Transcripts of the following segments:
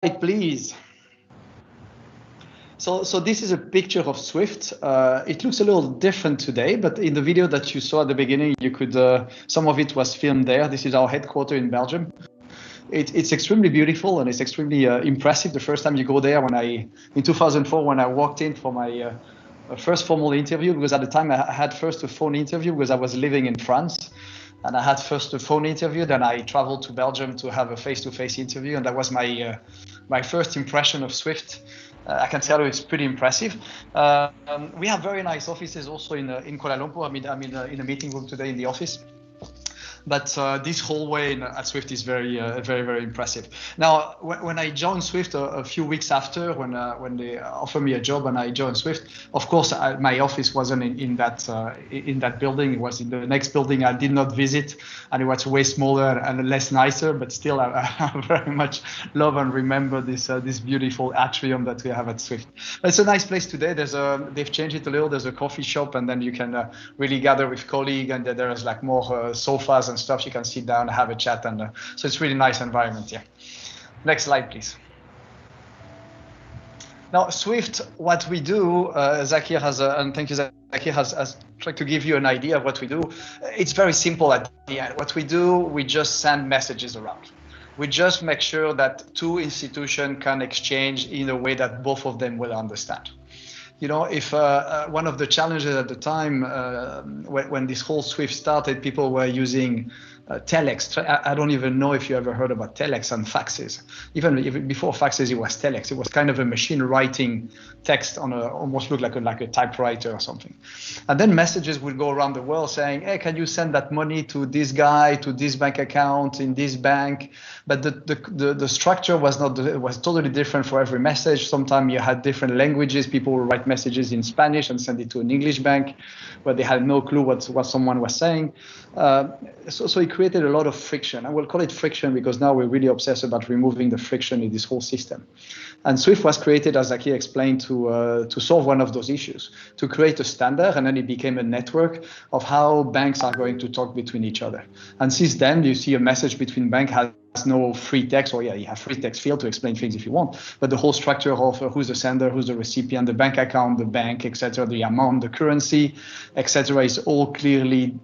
please. So this is a picture of Swift. It looks a little different today, but in the video that you saw at the beginning, you could some of it was filmed there. This is our headquarters in Belgium. It's extremely beautiful and it's extremely impressive. The first time you go there, in 2004, when I walked in for my first formal interview, because at the time I had first a phone interview because I was living in France. And I had first a phone interview, then I traveled to Belgium to have a face-to-face interview, and that was my first impression of Swift. I can tell you it's pretty impressive. We have very nice offices also in Kuala Lumpur. I'm in a meeting room today in the office. But this hallway at Swift is very, very impressive. Now, when I joined Swift a few weeks after, when they offered me a job and I joined Swift, of course, my office wasn't in that building. It was in the next building I did not visit, and it was way smaller and less nicer. But still, I very much love and remember this beautiful atrium that we have at Swift. It's a nice place today. They've changed it a little. There's a coffee shop, and then you can really gather with colleagues, and there's like more sofas and stuff. You can sit down and have a chat, and so it's really nice environment. Yeah. Next slide, please. Now, Swift, what we do, Zakir has, and thank you, Zakir has tried to give you an idea of what we do. It's very simple at the end. What we do, we just send messages around. We just make sure that two institutions can exchange in a way that both of them will understand. You know, if one of the challenges at the time when this whole Swift started, people were using telex. I don't even know if you ever heard about telex and faxes. Even before faxes, it was telex. It was kind of a machine writing text on almost looked like a typewriter or something. And then messages would go around the world saying, hey, can you send that money to this guy, to this bank account in this bank? But the structure was totally different for every message. Sometimes you had different languages. People would write messages in Spanish and send it to an English bank where they had no clue what someone was saying. So it created a lot of friction. I will call it friction because now we're really obsessed about removing the friction in this whole system. And Swift was created, as Zakir explained, to solve one of those issues, to create a standard, and then it became a network of how banks are going to talk between each other. And since then, you see a message between banks has no free text, or you have free text field to explain things if you want, but the whole structure of who's the sender, who's the recipient, the bank account, the bank, etc., the amount, the currency, etc., is all clearly,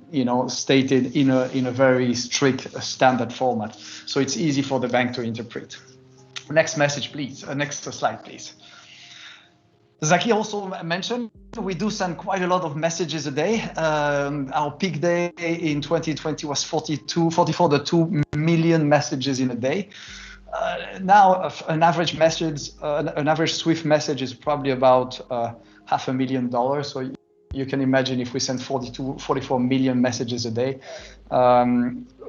stated in a very strict standard format. So it's easy for the bank to interpret. Next message, please. Next slide, please. Zakir also mentioned we do send quite a lot of messages a day. Our peak day in 2020 was 44.2 million messages in a day. Now, an average Swift message is probably about $500,000. So you can imagine if we send 44 million messages a day,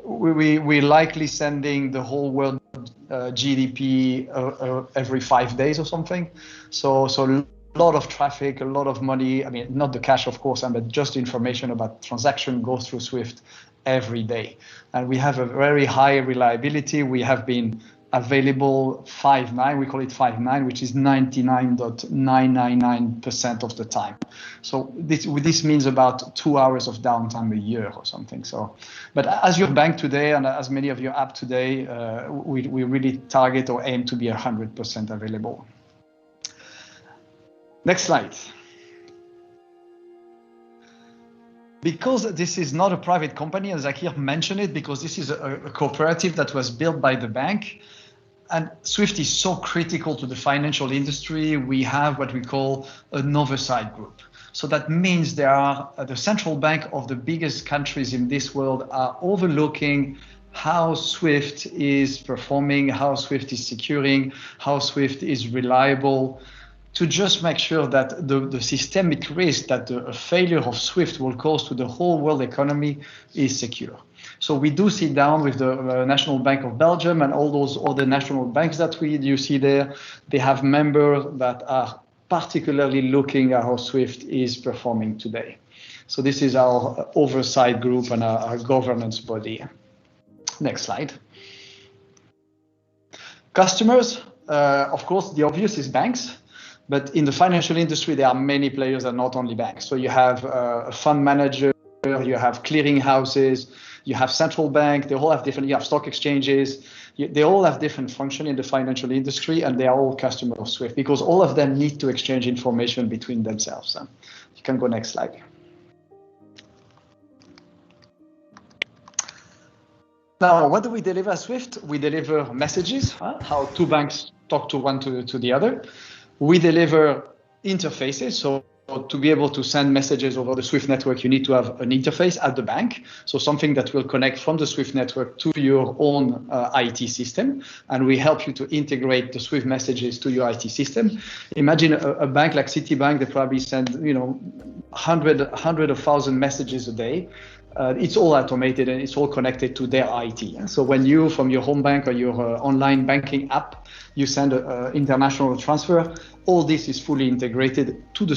we're likely sending the whole world GDP every 5 days or something. So a lot of traffic, a lot of money. I mean, not the cash, of course, but just information about transaction goes through Swift every day. And we have a very high reliability. We have been available 5/9, we call it 5/9, which is 99.999% of the time. So this means about 2 hours of downtime a year or something. So, but as your bank today and as many of your app today, we really target or aim to be 100% available. Next slide. Because this is not a private company, as Zakir mentioned it, because this is a cooperative that was built by the bank, and Swift is so critical to the financial industry, we have what we call an oversight group. So that means there are the central bank of the biggest countries in this world are overlooking how Swift is performing, how Swift is securing, how Swift is reliable, to just make sure that the systemic risk that a failure of Swift will cause to the whole world economy is secure. So we do sit down with the National Bank of Belgium and all those other national banks that you see there. They have members that are particularly looking at how Swift is performing today. So this is our oversight group and our governance body. Next slide. Customers, of course, the obvious is banks. But in the financial industry, there are many players and not only banks. So you have a fund manager, you have clearing houses, you have central bank, they all have different, you have stock exchanges, They all have different function in the financial industry, and they are all customers of SWIFT because all of them need to exchange information between themselves. You can go next slide. Now, what do we deliver at SWIFT? We deliver messages, how two banks talk to one to the other. We deliver interfaces, so to be able to send messages over the SWIFT network, you need to have an interface at the bank, so something that will connect from the SWIFT network to your own IT system, and we help you to integrate the SWIFT messages to your IT system. Imagine a bank like Citibank, they probably send, hundred of thousand messages a day. It's all automated and it's all connected to their IT. So when you, from your home bank or your online banking app, you send an international transfer, all this is fully integrated to the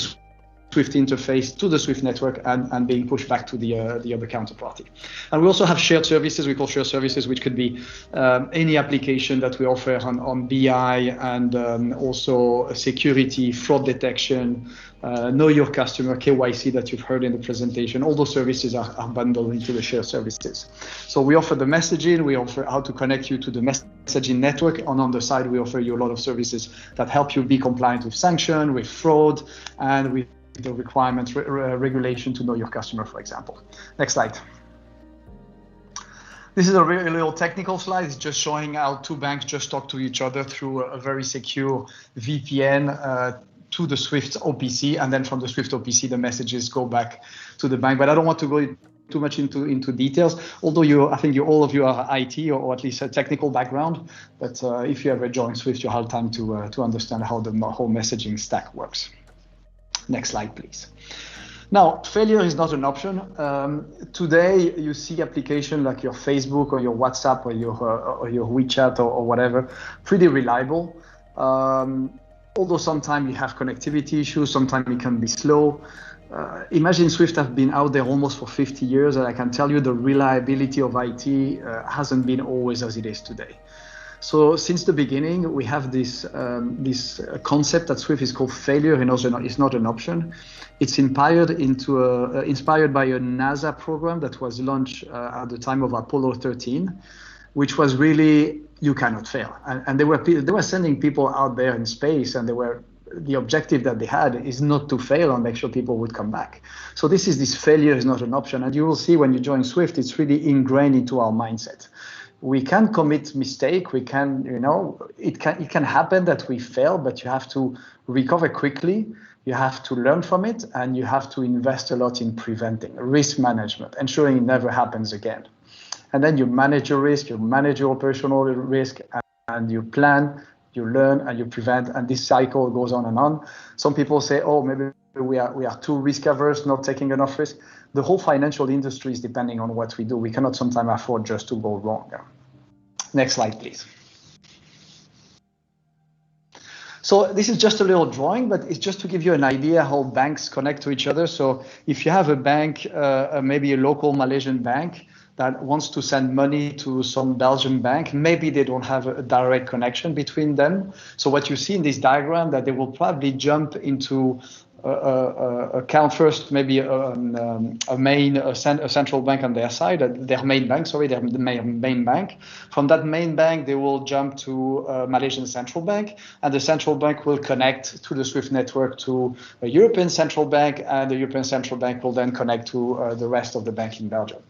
SWIFT interface, to the SWIFT network, and being pushed back to the other counterparty. And we also have shared services, we call shared services, which could be any application that we offer on BI, and also security, fraud detection, know your customer, KYC that you've heard in the presentation. All those services are bundled into the shared services. So we offer the messaging, we offer how to connect you to the messaging network, and on the side we offer you a lot of services that help you be compliant with sanction, with fraud, and with the requirements, regulation to know your customer, for example. Next slide. This is a really little technical slide. It's just showing how two banks just talk to each other through a very secure VPN to the SWIFT OPC, and then from the SWIFT OPC the messages go back to the bank. But I don't want to go too much into details, although I think all of you are IT or at least a technical background. But if you ever join SWIFT, you'll have time to understand how the whole messaging stack works. Next slide, please. Now, failure is not an option. Today, you see applications like your Facebook or your WhatsApp or your WeChat or whatever, pretty reliable. Although sometimes you have connectivity issues, sometimes it can be slow. Imagine SWIFT have been out there almost for 50 years, and I can tell you the reliability of IT hasn't been always as it is today. So since the beginning, we have this concept that SWIFT is called failure is not an option. It's inspired by a NASA program that was launched at the time of Apollo 13, which was really, you cannot fail. And they were sending people out there in space, and the objective that they had is not to fail and make sure people would come back. So this failure is not an option. And you will see when you join SWIFT, it's really ingrained into our mindset. We can commit mistake. We can, it can happen that we fail, but you have to recover quickly. You have to learn from it, and you have to invest a lot in preventing risk management, ensuring it never happens again. And then you manage your risk, you manage your operational risk, and you plan, you learn, and you prevent. And this cycle goes on and on. Some people say, oh, maybe we are too risk averse, not taking enough risk. The whole financial industry is depending on what we do. We cannot sometimes afford just to go wrong. Next slide, please. So this is just a little drawing, but it's just to give you an idea how banks connect to each other. So if you have a bank, maybe a local Malaysian bank that wants to send money to some Belgian bank, maybe they don't have a direct connection between them. So what you see in this diagram, that they will probably jump into account first, maybe a central bank on their side, their main bank. From that main bank, they will jump to Malaysian central bank, and the central bank will connect to the SWIFT network to a European central bank, and the European central bank will then connect to the rest of the bank in Belgium.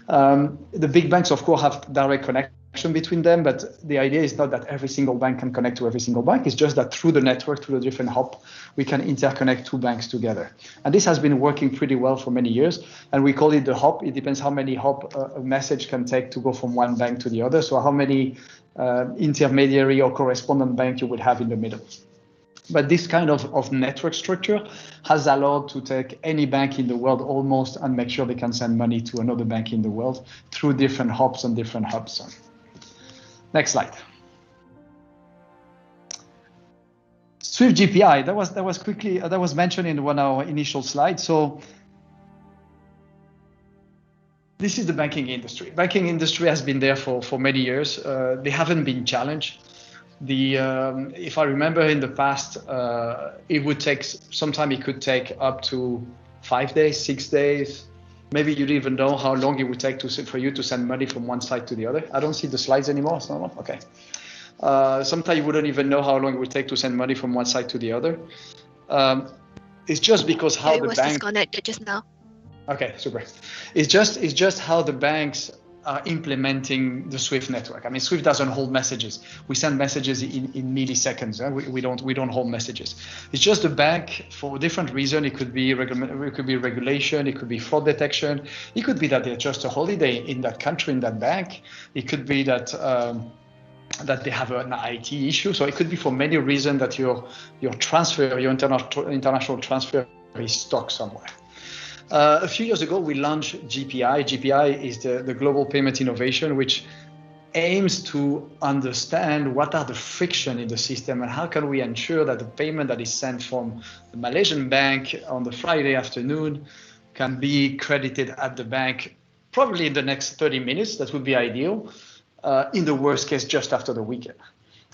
The big banks, of course, have direct connection between them, but the idea is not that every single bank can connect to every single bank. It's just that through the network, through the different hub, we can interconnect two banks together. And this has been working pretty well for many years, and we call it the hop. It depends how many hop a message can take to go from one bank to the other. So how many intermediary or correspondent bank you would have in the middle. But this kind of network structure has allowed to take any bank in the world almost and make sure they can send money to another bank in the world through different hops and different hubs. Next slide. Swift GPI, that was mentioned in one of our initial slides. So this is the banking industry. Banking industry has been there for many years. They haven't been challenged. If I remember in the past, it could take up to 5 days, 6 days, Maybe you don't even know how long it would take for you to send money from one side to the other. I don't see the slides anymore. It's not okay. Sometimes you wouldn't even know how long it would take to send money from one side to the other. It's just because how the bank disconnected just now. Okay, super. It's just how the banks are implementing the SWIFT network. I mean, SWIFT doesn't hold messages. We send messages in milliseconds. We don't hold messages. It's just the bank for different reasons. It could be regulation. It could be fraud detection. It could be that they're just a holiday in that country, in that bank. It could be that that they have an IT issue. So it could be for many reasons that your transfer, your international transfer is stuck somewhere. A few years ago, we launched GPI. GPI is the Global Payment Innovation, which aims to understand what are the friction in the system and how can we ensure that the payment that is sent from the Malaysian bank on the Friday afternoon can be credited at the bank probably in the next 30 minutes. That would be ideal. In the worst case, just after the weekend,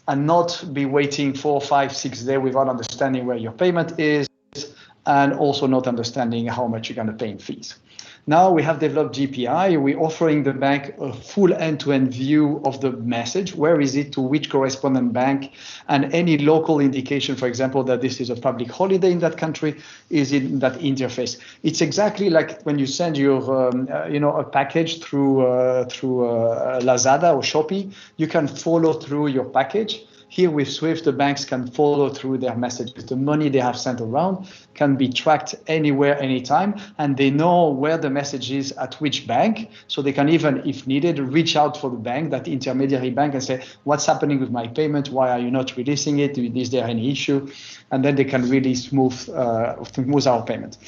and not be waiting 4, 5, 6 days without understanding where your payment is, and also not understanding how much you're going to pay in fees. Now we have developed GPI. We're offering the bank a full end-to-end view of the message. Where is it, to which correspondent bank, and any local indication, for example, that this is a public holiday in that country, is in that interface. It's exactly like when you send your, a package through Lazada or Shopee. You can follow through your package. Here with SWIFT, the banks can follow through their messages. The money they have sent around can be tracked anywhere, anytime, and they know where the message is at which bank. So they can even, if needed, reach out for the bank, that intermediary bank, and say, what's happening with my payment? Why are you not releasing it? Is there any issue? And then they can really smooth our payment.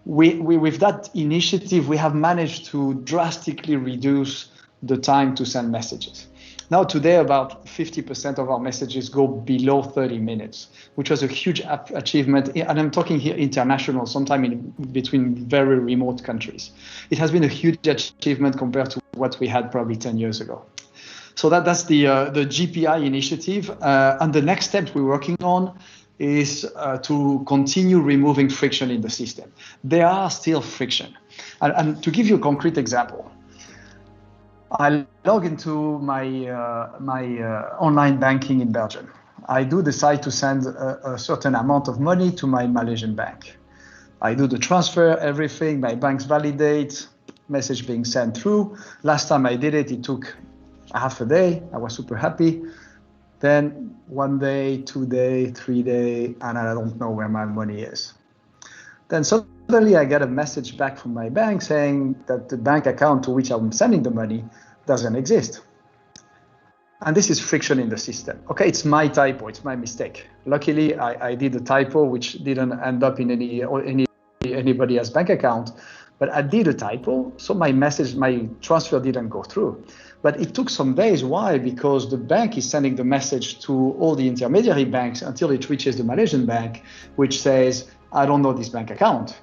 With that initiative, we have managed to drastically reduce the time to send messages. Now, today, about 50% of our messages go below 30 minutes, which was a huge achievement. And I'm talking here international, sometime in between very remote countries. It has been a huge achievement compared to what we had probably 10 years ago. So that's the GPI initiative. And the next step we're working on is to continue removing friction in the system. There are still friction. And to give you a concrete example, I log into my online banking in Belgium. I do decide to send a certain amount of money to my Malaysian bank. I do the transfer, everything, my banks validate, message being sent through. Last time I did it, it took half a day. I was super happy. Then 1 day, 2 days, 3 days, and I don't know where my money is. Then suddenly I get a message back from my bank saying that the bank account to which I'm sending the money doesn't exist. And this is friction in the system. Okay, it's my typo, it's my mistake. Luckily, I did a typo which didn't end up in anybody else's bank account, but I did a typo, so my transfer didn't go through. But it took some days. Why? Because the bank is sending the message to all the intermediary banks until it reaches the Malaysian bank, which says, I don't know this bank account,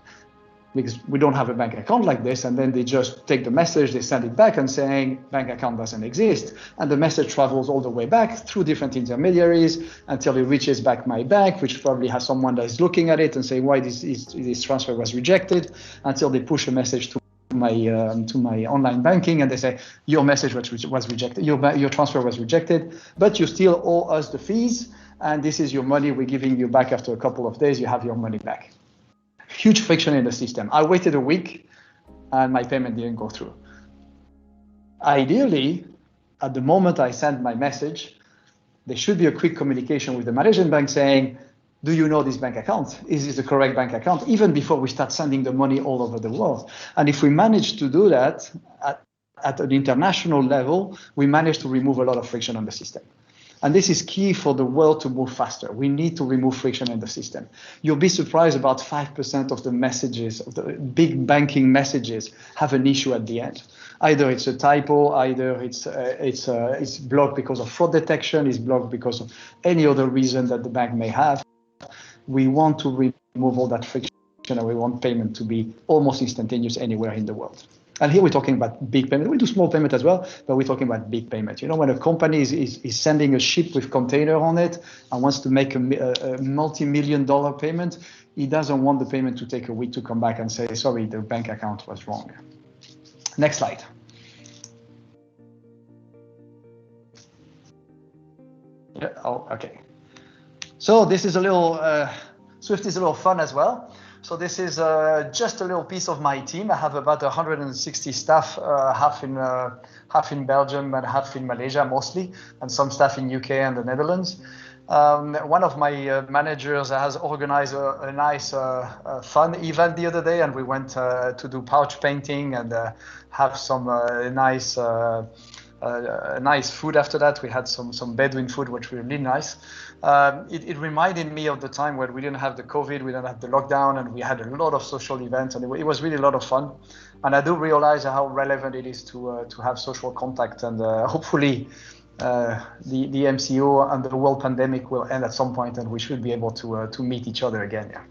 because we don't have a bank account like this. And then they just take the message, they send it back and saying bank account doesn't exist. And the message travels all the way back through different intermediaries until it reaches back my bank, which probably has someone that is looking at it and saying why this transfer was rejected, until they push a message to my online banking and they say your message was rejected, your transfer was rejected, but you still owe us the fees, and this is your money, we're giving you back after a couple of days, you have your money back. Huge friction in the system. I waited a week and my payment didn't go through. Ideally, at the moment I send my message, there should be a quick communication with the Malaysian bank saying, do you know this bank account? Is this the correct bank account? Even before we start sending the money all over the world. And if we manage to do that at an international level, we manage to remove a lot of friction on the system. And this is key for the world to move faster. We need to remove friction in the system. You'll be surprised, about 5% of the messages, of the big banking messages, have an issue at the end. Either it's a typo, either it's blocked because of fraud detection, it's blocked because of any other reason that the bank may have. We want to remove all that friction, and we want payment to be almost instantaneous anywhere in the world. And here we're talking about big payment. We do small payment as well, but we're talking about big payment. When a company is sending a ship with container on it and wants to make a multi-million-dollar payment, he doesn't want the payment to take a week to come back and say, sorry, the bank account was wrong. Next slide. Yeah, oh, okay. So this is a little, Swift is a little fun as well. So this is just a little piece of my team. I have about 160 staff, half in Belgium and half in Malaysia mostly, and some staff in UK and the Netherlands. One of my managers has organized a nice fun event the other day, and we went to do pouch painting and have some nice food after that. We had some Bedouin food, which was really nice. It reminded me of the time when we didn't have the COVID, we didn't have the lockdown, and we had a lot of social events, and it was really a lot of fun. And I do realize how relevant it is to have social contact, and hopefully the MCO and the world pandemic will end at some point, and we should be able to meet each other again. Yeah.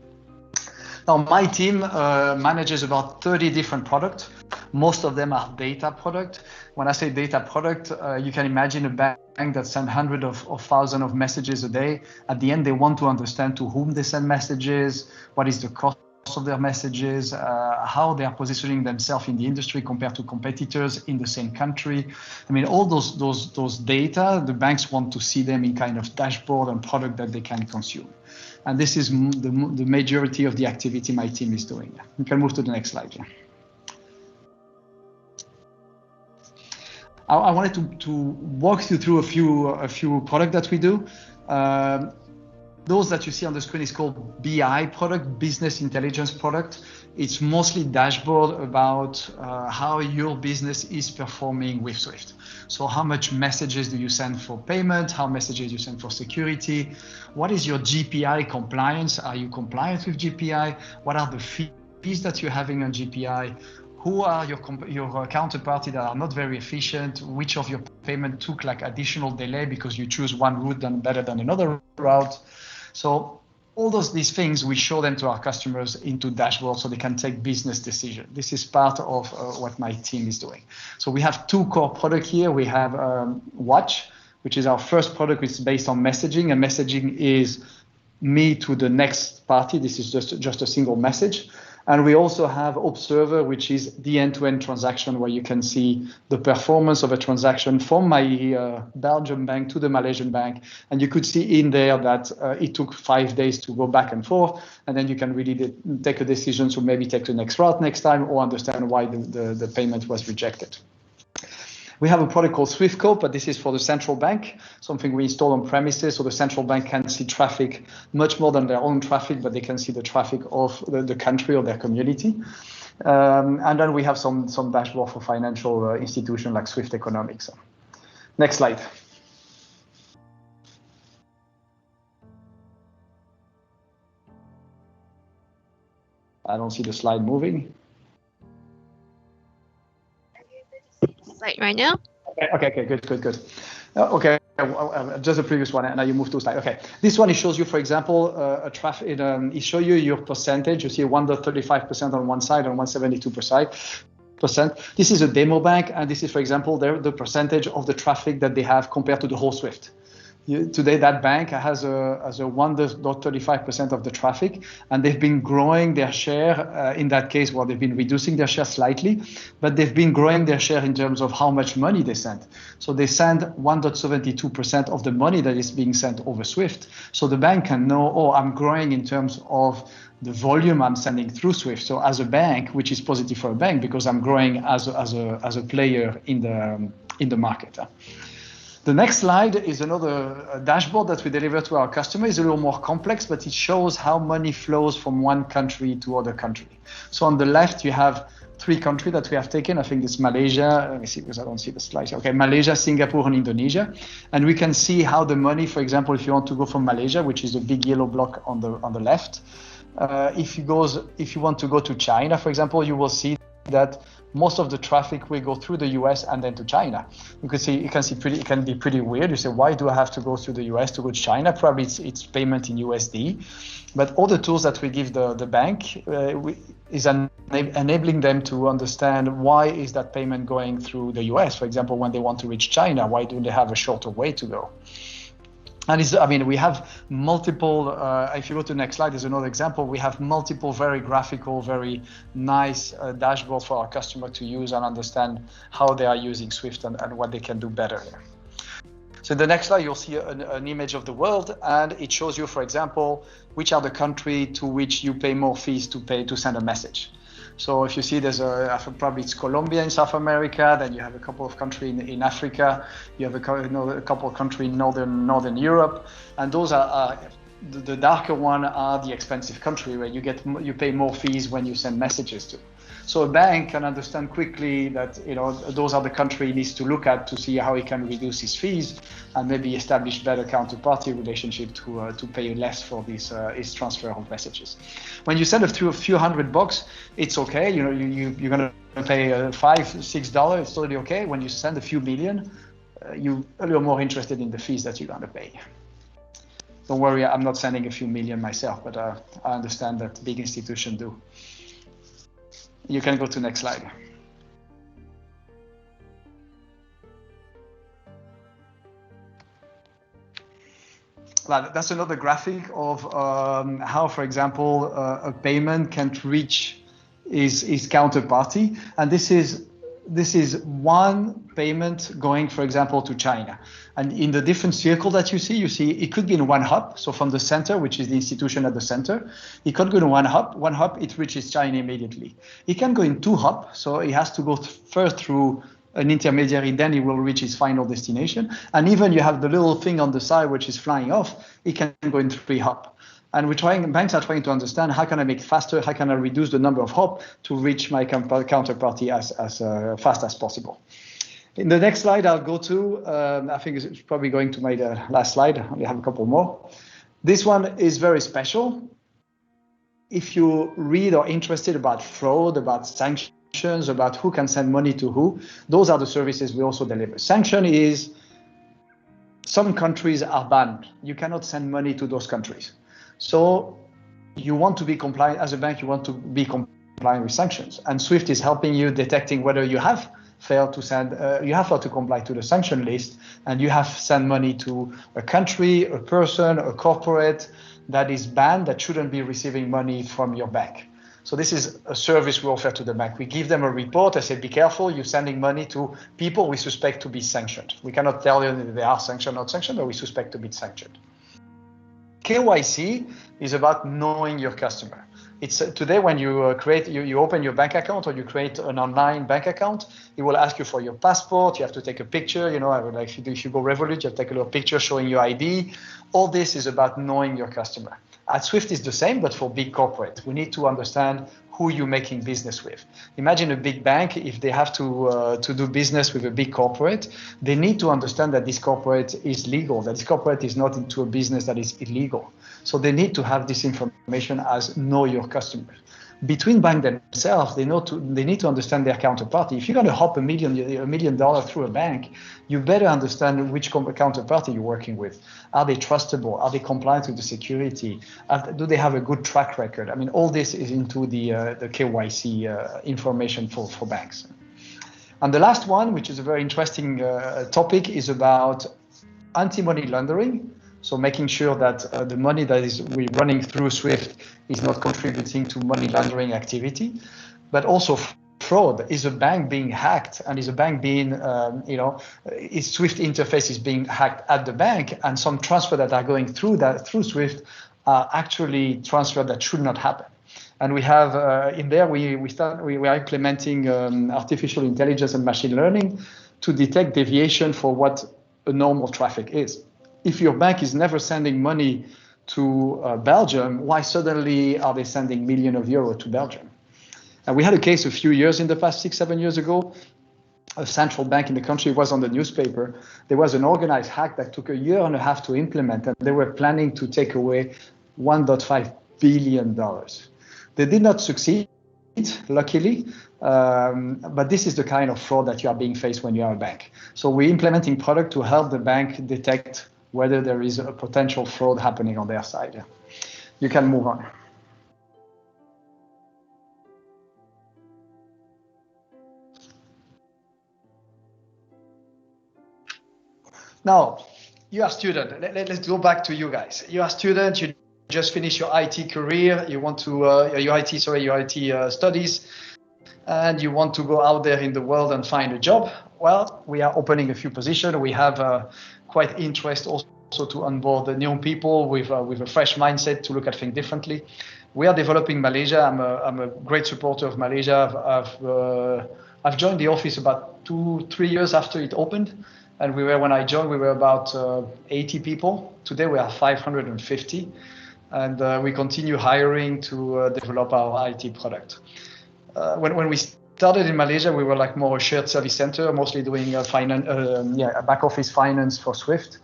Now, my team manages about 30 different products. Most of them are data product. When I say data product, you can imagine a bank that sends hundreds of thousands of messages a day. At the end, they want to understand to whom they send messages, what is the cost of their messages, how they are positioning themselves in the industry compared to competitors in the same country. I mean, all those data, the banks want to see them in kind of dashboard and product that they can consume. And this is the majority of the activity my team is doing. You can move to the next slide. I wanted to walk you through a few products that we do. Those that you see on the screen is called BI product, business intelligence product. It's mostly dashboard about how your business is performing with Swift. So how much messages do you send for payment? How messages you send for security? What is your GPI compliance? Are you compliant with GPI? What are the fees that you're having on GPI? Who are your counterparty that are not very efficient? Which of your payment took like additional delay because you choose one route better than another route? So all these things, we show them to our customers into dashboards so they can take business decisions. This is part of what my team is doing. So we have two core products here. We have Watch, which is our first product, which is based on messaging, and messaging is me to the next party. This is just a single message. And we also have Observer, which is the end-to-end transaction where you can see the performance of a transaction from my Belgian bank to the Malaysian bank. And you could see in there that it took 5 days to go back and forth. And then you can really take a decision to maybe take the next route next time or understand why the payment was rejected. We have a product called SwiftCope, but this is for the central bank, something we install on premises, so the central bank can see traffic much more than their own traffic, but they can see the traffic of the country or their community. And then we have some dashboard for financial institutions like Swift Economics. Next slide. I don't see the slide moving. Slide right now. Okay, good. Okay, just the previous one, and now you move to slide. Okay, this one, it shows you, for example, a traffic. It shows you your percentage. You see 1.35% on one side and 1.72%. This is a demo bank, and this is, for example, the percentage of the traffic that they have compared to the whole Swift. Today, that bank has a 1.35% of the traffic, and they've been growing their share. In that case, well, they've been reducing their share slightly, but they've been growing their share in terms of how much money they send. So they send 1.72% of the money that is being sent over Swift. So the bank can know, oh, I'm growing in terms of the volume I'm sending through Swift. So as a bank, which is positive for a bank because I'm growing as a player in the market. The next slide is another dashboard that we deliver to our customers. It's a little more complex, but it shows how money flows from one country to other country. So on the left, you have 3 countries that we have taken. I think it's Malaysia. Let me see, because I don't see the slides. Okay, Malaysia, Singapore, and Indonesia. And we can see how the money, for example, if you want to go from Malaysia, which is the big yellow block on the left, if you want to go to China, for example, you will see that most of the traffic will go through the US and then to China. You can be pretty weird. You say, why do I have to go through the US to go to China? Probably it's payment in USD. But all the tools that we give the bank, is enabling them to understand why is that payment going through the US, for example, when they want to reach China, why do they have a shorter way to go? And we have multiple, if you go to the next slide, there's another example. We have multiple very graphical, very nice dashboards for our customer to use and understand how they are using Swift and what they can do better here. So in the next slide, you'll see an image of the world, and it shows you, for example, which are the country to which you pay more fees to send a message. So if you see there's probably it's Colombia in South America, then you have a couple of countries in Africa, you have a couple of countries in Northern Europe, and those are the darker one are the expensive country where you pay more fees when you send messages to. So a bank can understand quickly that those are the country he needs to look at to see how he can reduce his fees and maybe establish better counterparty relationship to pay less for his transfer of messages. When you send a few $100, it's okay. You're gonna pay $5-6. It's totally okay. When you send a few million, you're more interested in the fees that you're gonna pay. Don't worry, I'm not sending a few million myself, but I understand that big institutions do. You can go to the next slide. That's another graphic of how, for example, a payment can reach his counterparty. And this is one payment going, for example, to China. And in the different circle that you see it could be in one hub. So from the center, which is the institution at the center, it could go to one hub. One hub, it reaches China immediately. It can go in two hubs. So it has to go first through an intermediary, then it will reach its final destination. And even you have the little thing on the side, which is flying off, it can go in 3 hubs. And banks are trying to understand how can I make it faster, how can I reduce the number of hops to reach my counterparty as fast as possible. In the next slide, I'll go to, I think it's probably going to my last slide. We have a couple more. This one is very special. If you read or interested about fraud, about sanctions, about who can send money to who, those are the services we also deliver. Sanction is some countries are banned. You cannot send money to those countries. So you want to be compliant as a bank, you want to be compliant with sanctions. And Swift is helping you detecting whether you have failed to send, you have failed to comply to the sanction list, and you have sent money to a country, a person, a corporate that is banned, that shouldn't be receiving money from your bank. So this is a service we offer to the bank. We give them a report. I say, be careful, you're sending money to people we suspect to be sanctioned. We cannot tell you that they are sanctioned or not sanctioned, but we suspect to be sanctioned. KYC is about knowing your customer. It's today when you you open your bank account or you create an online bank account, it will ask you for your passport. You have to take a picture. Like if you go Revolut, you have to take a little picture showing your ID. All this is about knowing your customer. At Swift is the same, but for big corporate. We need to understand who you're making business with. Imagine a big bank, if they have to do business with a big corporate, they need to understand that this corporate is legal, that this corporate is not into a business that is illegal. So they need to have this information as know your customer. Between banks themselves, they need to understand their counterparty. If you're going to hop $1 million through a bank, you better understand which counterparty you're working with. Are they trustable? Are they compliant with the security? Do they have a good track record? I mean, all this is into the KYC information for banks. And the last one, which is a very interesting topic, is about anti-money laundering. So making sure that the money that we're running through Swift is not contributing to money laundering activity, but also fraud. Is a bank being hacked, and is a bank being, its Swift interface is being hacked at the bank, and some transfer that are going through Swift are actually transfer that should not happen. And we have in there we are implementing artificial intelligence and machine learning to detect deviation for what a normal traffic is. If your bank is never sending money to Belgium, why suddenly are they sending millions of euros to Belgium? And we had a case a few years in the past, 6-7 years ago. A central bank in the country was on the newspaper. There was an organized hack that took 1.5 years to implement, and they were planning to take away $1.5 billion. They did not succeed, luckily, but this is the kind of fraud that you are being faced when you are a bank. So we're implementing product to help the bank detect whether there is a potential fraud happening on their side. You can move on. Now, you are a student. Let's go back to you guys. You are a student. You just finished your IT career. You want to your IT studies, and you want to go out there in the world and find a job. Well, we are opening a few positions. We have quite interest also to onboard the new people with a fresh mindset to look at things differently. We are developing Malaysia. I'm a great supporter of Malaysia. I've joined the office about 2-3 years after it opened. And when I joined, we were about 80 people. Today we are 550. And we continue hiring to develop our IT product. When we started in Malaysia, we were like more a shared service center, mostly doing back office finance for Swift.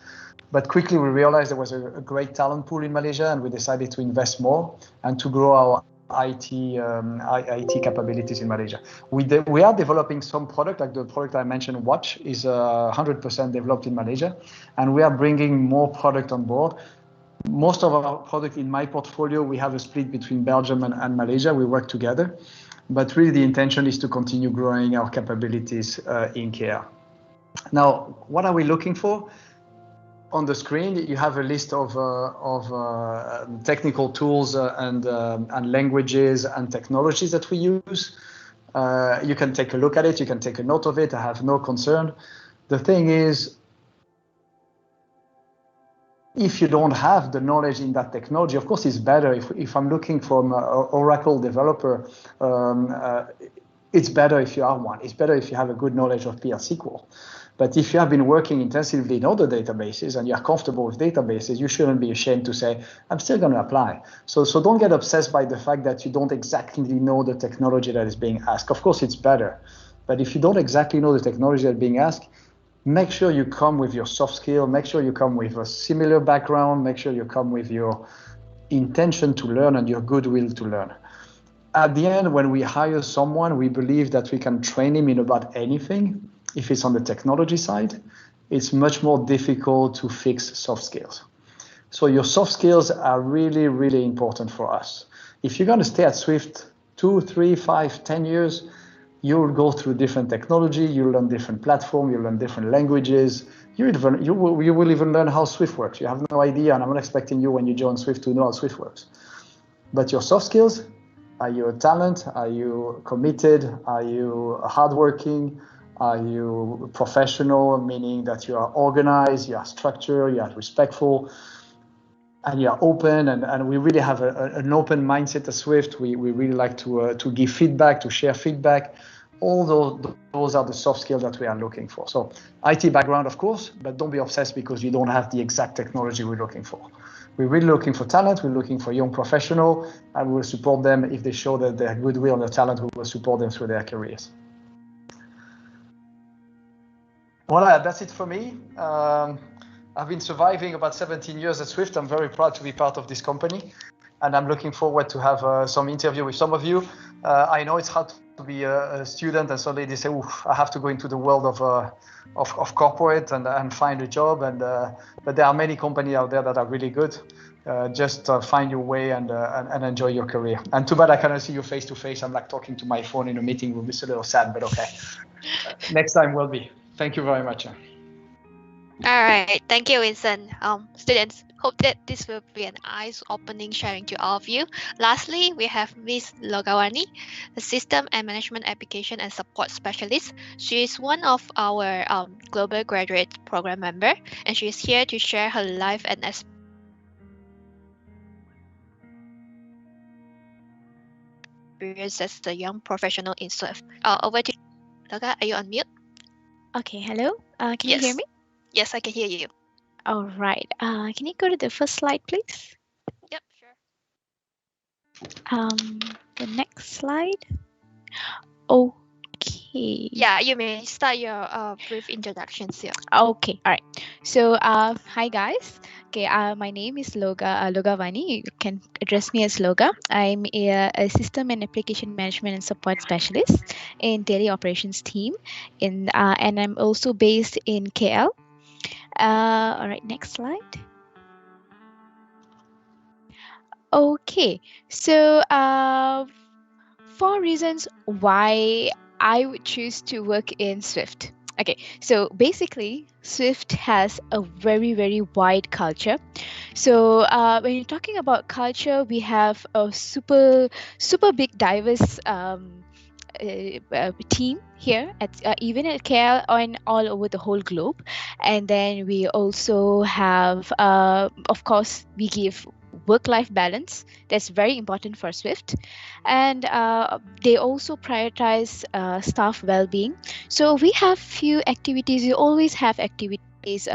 But quickly we realized there was a great talent pool in Malaysia, and we decided to invest more and to grow our IT capabilities in Malaysia. We are developing some product, like the product I mentioned, Watch, is 100% developed in Malaysia, and we are bringing more product on board. Most of our product in my portfolio, we have a split between Belgium and Malaysia. We work together, but really the intention is to continue growing our capabilities in KL. Now, what are we looking for? On the screen, you have a list of technical tools and languages and technologies that we use. You can take a look at it. You can take a note of it. I have no concern. The thing is, if you don't have the knowledge in that technology, of course, it's better if I'm looking for an Oracle developer. It's better if you are one. It's better if you have a good knowledge of PL SQL. But if you have been working intensively in other databases and you're comfortable with databases, you shouldn't be ashamed to say, I'm still going to apply. So don't get obsessed by the fact that you don't exactly know the technology that is being asked. Of course, it's better. But if you don't exactly know the technology that's being asked, make sure you come with your soft skill. Make sure you come with a similar background. Make sure you come with your intention to learn and your goodwill to learn. At the end, when we hire someone, we believe that we can train him in about anything. If it's on the technology side, it's much more difficult to fix soft skills. So your soft skills are really, really important for us. If you're going to stay at Swift 2, 3, 5, 10 years, you'll go through different technology, you'll learn different platform, you'll learn different languages, you will even learn how Swift works. You have no idea, and I'm not expecting you when you join Swift to know how Swift works. But your soft skills, are you a talent? Are you committed? Are you hardworking? Are you professional, meaning that you are organized, you are structured, you are respectful, and you are open? And we really have an open mindset at Swift. We really like to give feedback, to share feedback. All those are the soft skills that we are looking for. So IT background, of course, but don't be obsessed because you don't have the exact technology we're looking for. We're really looking for talent. We're looking for young professionals, and we will support them if they show that they have goodwill and the talent. We will support them through their careers. Voilà, that's it for me. I've been surviving about 17 years at Swift. I'm very proud to be part of this company, and I'm looking forward to have some interview with some of you. I know it's hard to be a student, and suddenly they say, I have to go into the world of corporate and find a job. But there are many companies out there that are really good. Just find your way and enjoy your career. And too bad I cannot see you face to face. I'm like talking to my phone in a meeting room. It's a little sad, but okay. Next time will be. Thank you very much. All right, thank you, Vincent. Students, hope that this will be an eye-opening sharing to all of you. Lastly, we have Ms. Logawani, the System and Management Application and Support Specialist. She is one of our Global Graduate Program member, and she is here to share her life and experience as a young professional in Swift. Over to you, Loga. Are you on mute? Okay, hello. Can you hear me? Yes, I can hear you. All right. Can you go to the first slide, please? Yep, sure. The next slide. Okay. Yeah, you may start your brief introductions here. Okay, all right. So, hi guys. Okay, my name is Logawani. You can address me as Loga. I'm a System and Application Management and Support Specialist in Daily Operations team, and I'm also based in KL. All right, next slide. Okay, so 4 reasons why I would choose to work in Swift. Okay, so basically, Swift has a very, very wide culture. So when you're talking about culture, we have a super, super big, diverse team here at even at KL and all over the whole globe. And then we also have, of course, we give work-life balance. That's very important for Swift, and they also prioritize staff well-being. So we have few activities. We always have activities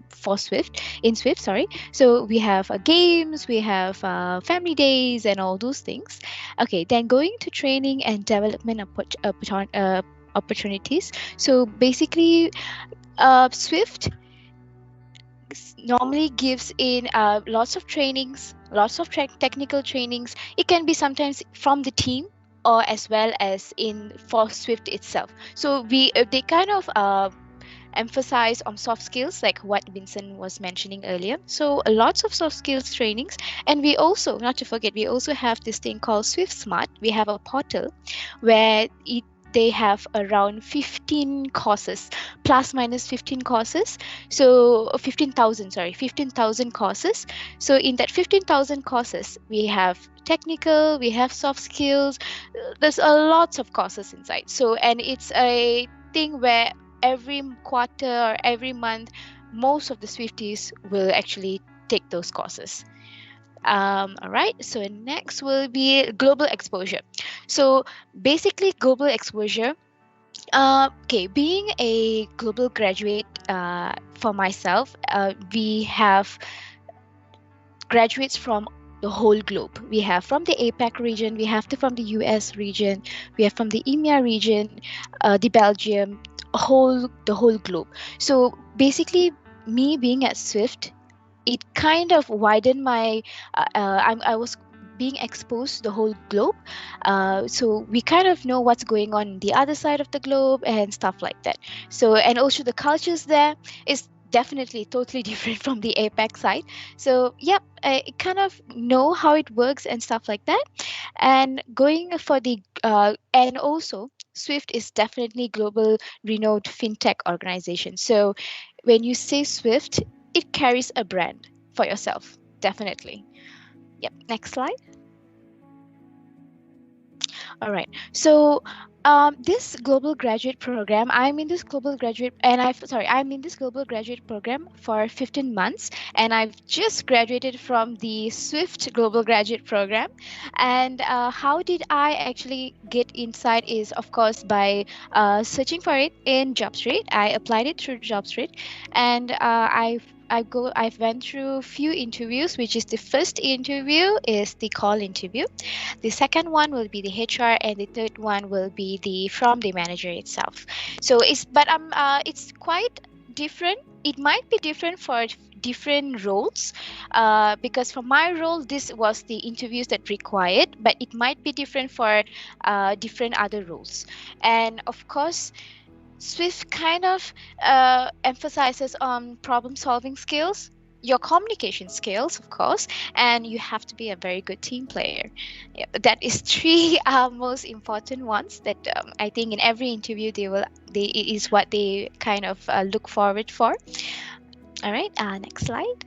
for Swift in Swift. Sorry. So we have games, we have family days, and all those things. Okay, then going to training and development opportunities. So basically, Swift normally gives in lots of trainings, lots of technical trainings. It can be sometimes from the team or as well as in for Swift itself. So we they kind of emphasize on soft skills like what Vincent was mentioning earlier. So lots of soft skills trainings. And we also, not to forget, we also have this thing called Swift Smart. We have a portal where they have around 15 courses, plus minus 15 courses. So 15,000 courses. So in that 15,000 courses, we have technical, we have soft skills. There's a lots of courses inside. So, and it's a thing where every quarter or every month, most of the Swifties will actually take those courses. All right, so next will be global exposure. So basically, global exposure. Okay, being a global graduate for myself, we have graduates from the whole globe. We have from the APAC region, we have from the US region, we have from the EMEA region, the Belgium, the whole globe. So basically, me being at Swift, it kind of widened my. I was being exposed to the whole globe, so we kind of know what's going on in the other side of the globe and stuff like that. So, and also the cultures there is definitely totally different from the APAC side. So yeah, I kind of know how it works and stuff like that. And going for the and also Swift is definitely global renowned fintech organization. So when you say Swift, it carries a brand for yourself, definitely. Yep, next slide. All right. So this global graduate program, I'm in this global graduate program for 15 months, and I've just graduated from the Swift Global Graduate Program. And how did I actually get inside is, of course, by searching for it in JobStreet. I applied it through JobStreet, and I've went through few interviews, which is the first interview is the call interview. The second one will be the HR, and the third one will be from the manager itself. So it's quite different. It might be different for different roles, because for my role this was the interviews that required, but it might be different for different other roles. And of course, Swift kind of emphasizes on problem solving skills, your communication skills, of course, and you have to be a very good team player. Yeah, that is three most important ones that I think in every interview it is what they kind of look forward for. All right, next slide.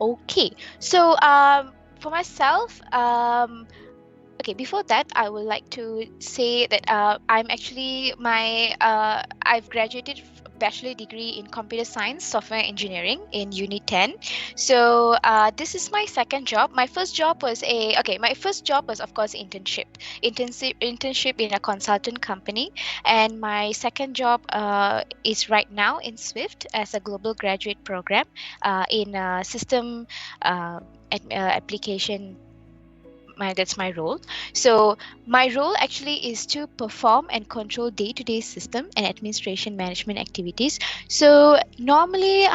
Okay, so for myself, okay, before that, I would like to say that I've graduated bachelor degree in computer science, software engineering in Uni 10. So this is my second job. My first job was of course internship in a consultant company, and my second job is right now in Swift as a global graduate program in system application. That's my role. So my role actually is to perform and control day-to-day system and administration management activities. So normally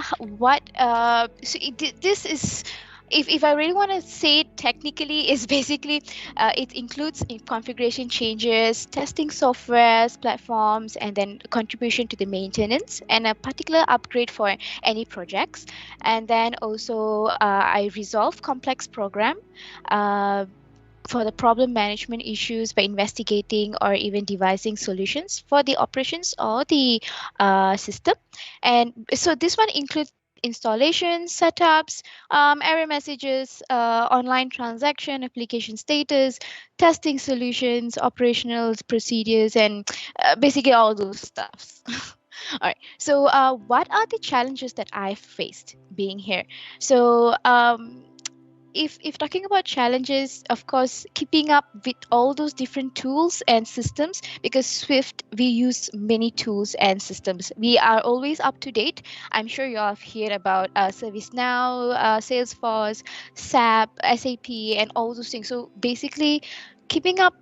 this is, if I really want to say it technically, is basically it includes configuration changes, testing softwares, platforms, and then contribution to the maintenance and a particular upgrade for any projects. And then also I resolve complex program for the problem management issues by investigating or even devising solutions for the operations or the system. And so this one includes installation, setups, error messages, online transaction, application status, testing solutions, operational procedures, and basically all those stuffs. All right. So, what are the challenges that I've faced being here? So, if talking about challenges, of course, keeping up with all those different tools and systems, because Swift, we use many tools and systems. We are always up to date. I'm sure you all have heard about ServiceNow, Salesforce, SAP, SAP, and all those things. So basically, keeping up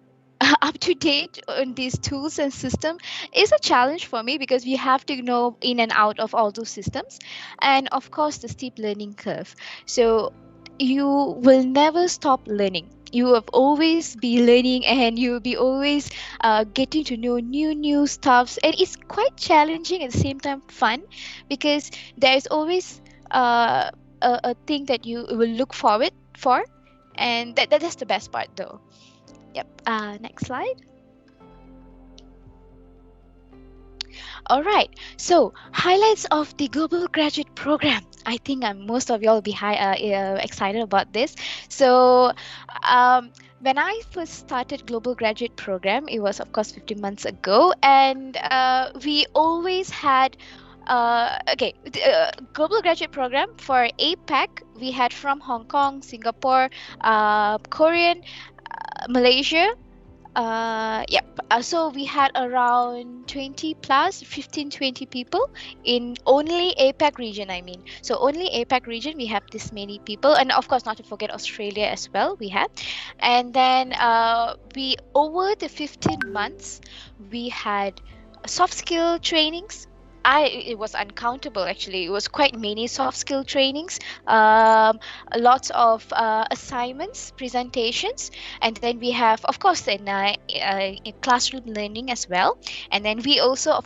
to date on these tools and system is a challenge for me, because we have to know in and out of all those systems, and of course the steep learning curve. So you will never stop learning. You will always be learning, and you'll be always getting to know new stuffs, and it's quite challenging at the same time fun, because there's always a thing that you will look forward for, and that's the best part though. Yep. Next slide. All right. So highlights of the Global Graduate Program. I think most of you will be excited about this. So when I first started Global Graduate Program, it was of course 15 months ago, and we always had Global Graduate Program for APAC. We had from Hong Kong, Singapore, Korean, Malaysia. So we had around 20 plus 15-20 people in only APAC region. So only APAC region we have this many people, and of course not to forget Australia as well we have. And then we over the 15 months we had soft skill trainings. It was uncountable actually. It was quite many soft skill trainings, lots of assignments, presentations, and then we have of course in classroom learning as well. And then we also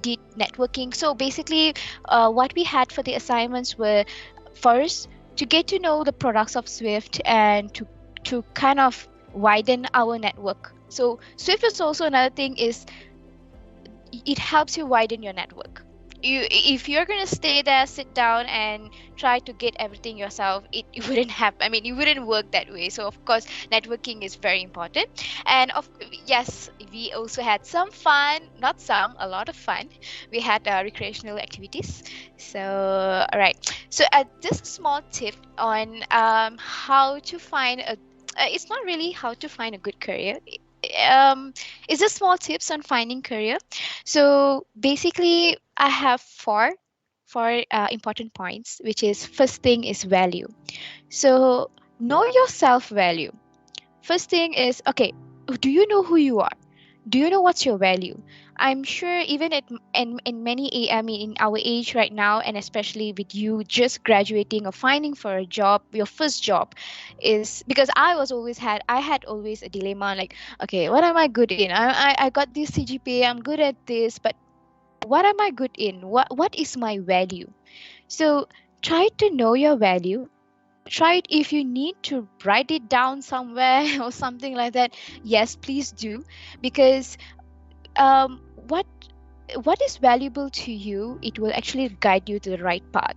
did networking. So basically what we had for the assignments were first to get to know the products of Swift, and to kind of widen our network. So Swift is also another thing is it helps you widen your network. If you're gonna stay there, sit down and try to get everything yourself, it wouldn't happen. It wouldn't work that way. So of course networking is very important. And yes, we also had some fun, not some, a lot of fun. We had recreational activities. So all right, so just a small tip on how to find it's not really how to find a good career. It's just small tips on finding career. So basically I have four important points, which is first thing is value. So know your self-value. First thing is, okay, do you know who you are? Do you know what's your value? I'm sure even in many, in our age right now, and especially with you just graduating or finding for a job, your first job is, because I had always a dilemma, like, okay, what am I good in? I got this CGPA, I'm good at this, but what am I good in? What is my value? So try to know your value. Try it. If you need to write it down somewhere or something like that, yes, please do, because what is valuable to you, it will actually guide you to the right path.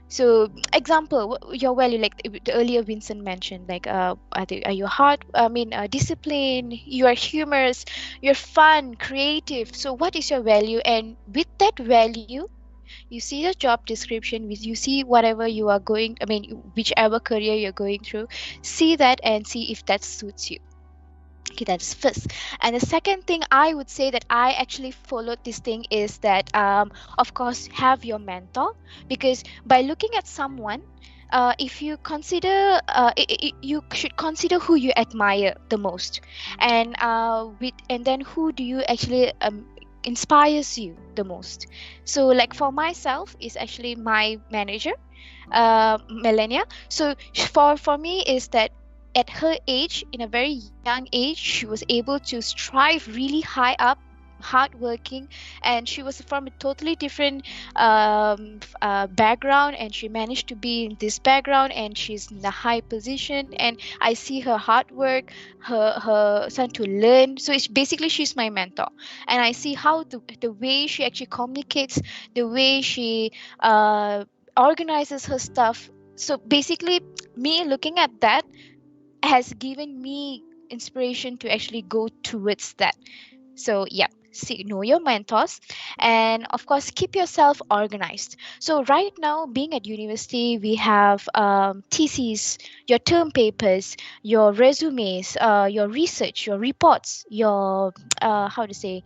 So example, your value, like the earlier Vincent mentioned, like are you hard, discipline, you are humorous, you're fun, creative. So what is your value? And with that value, you see the job description, you see whatever you are going, whichever career you're going through, see that and see if that suits you. Okay, that's first. And the second thing I would say that I actually followed this thing is that of course have your mentor, because by looking at someone, if you consider you should consider who you admire the most, and then who do you actually inspires you the most. So like for myself is actually my manager, Melania. So for me is that at her age, in a very young age, she was able to strive really high up hardworking, and she was from a totally different background, and she managed to be in this background, and she's in the high position, and I see her hard work, her son to learn. So it's basically she's my mentor, and I see how the way she actually communicates, the way she organizes her stuff. So basically, me looking at that has given me inspiration to actually go towards that. So yeah, see, know your mentors, and of course keep yourself organized. So right now, being at university, we have theses, your term papers, your resumes, your research, your reports, your how to say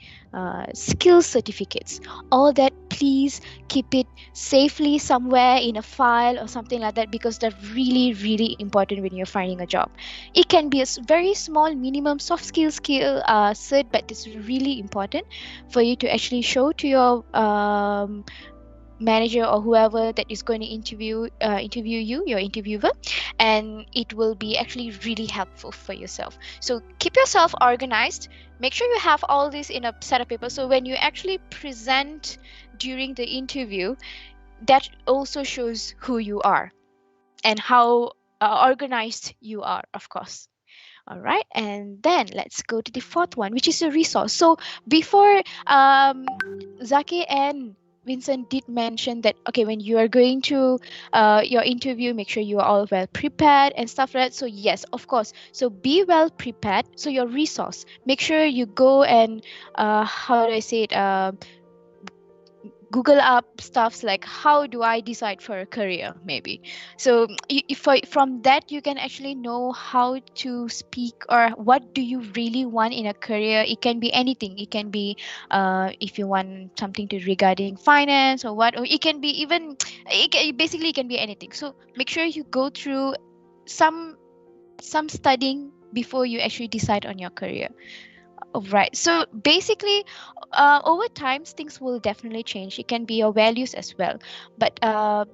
skill certificates. All that, please keep it safely somewhere in a file or something like that, because they're really important when you're finding a job. It can be a very small minimum soft skill cert, but it's really important for you to actually show to your manager or whoever that is going to interview you, your interviewer, and it will be actually really helpful for yourself. So keep yourself organized. Make sure you have all this in a set of paper, so when you actually present during the interview, that also shows who you are and how organized you are, of course. All right, and then let's go to the fourth one, which is a resource. So before Zaki and Vincent did mention that, okay, when you are going to your interview, make sure you are all well prepared and stuff like that. So yes, of course. So be well prepared. So your resource, make sure you go and how do I say it? Google up stuffs like, how do I decide for a career, maybe. So from that, you can actually know how to speak, or what do you really want in a career. It can be anything. It can be if you want something to regarding finance or what, or it can be even, basically it can be anything. So make sure you go through some studying before you actually decide on your career. Right. So basically, over time, things will definitely change. It can be your values as well, but